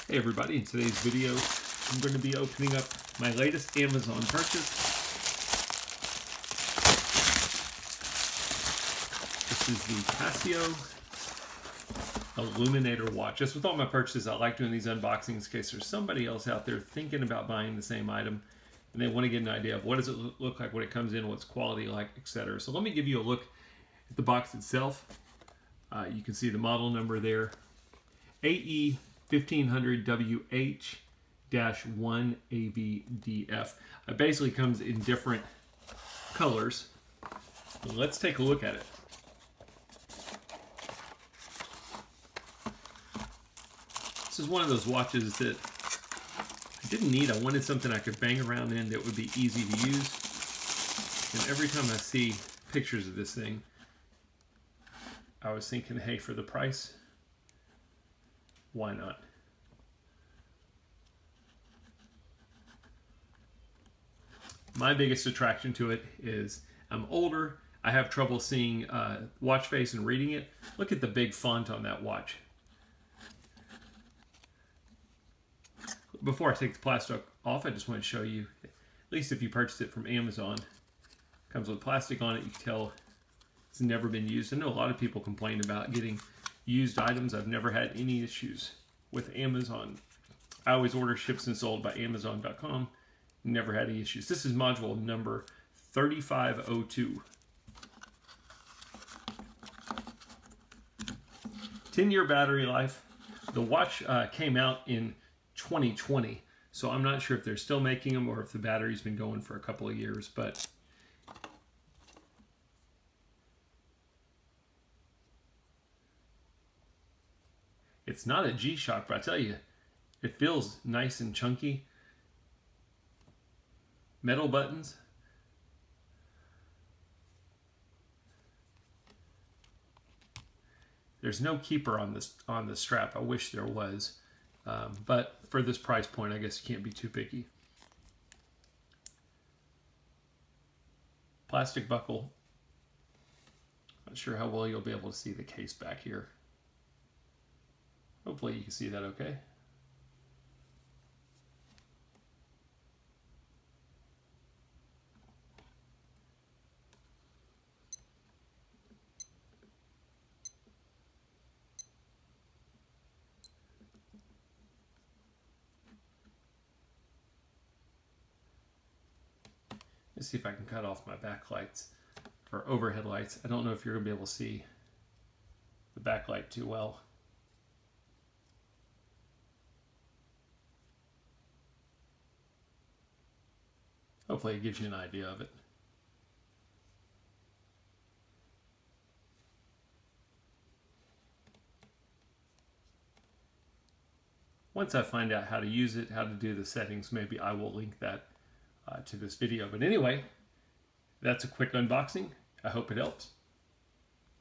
Hey everybody, in today's video I'm going to be opening up my latest Amazon purchase. This is the Casio Illuminator watch. Just with all my purchases, I like doing these unboxings in case there's somebody else out there thinking about buying the same item and they want to get an idea of what does it look like when it comes in, what's quality like, etc. So let me give you a look at the box itself. You can see the model number there, AE 1500WH-1ABDF. It basically comes in different colors. Let's take a look at it. This is one of those watches that I didn't need. I wanted something I could bang around in that would be easy to use. And every time I see pictures of this thing, I was thinking, hey, for the price, why not? My biggest attraction to it is I'm older. I have trouble seeing watch face and reading it. Look at the big font on that watch. Before I take the plastic off, I just want to show you, at least if you purchased it from Amazon, it comes with plastic on it. You can tell it's never been used. I know a lot of people complain about getting used items. I've never had any issues with Amazon. I always order ships and sold by Amazon.com. Never had any issues. This is module number 3502. 10-year battery life. The watch came out in 2020, so I'm not sure if they're still making them or if the battery's been going for a couple of years, but it's not a G-Shock, but I tell you, it feels nice and chunky. Metal buttons. There's no keeper on the strap. I wish there was, but for this price point, I guess you can't be too picky. Plastic buckle. Not sure how well you'll be able to see the case back here. Hopefully you can see that okay. Let's see if I can cut off my backlights or overhead lights. I don't know if you're going to be able to see the backlight too well. Hopefully it gives you an idea of it. Once I find out how to use it, how to do the settings, maybe I will link that to this video. But anyway, that's a quick unboxing. I hope it helps.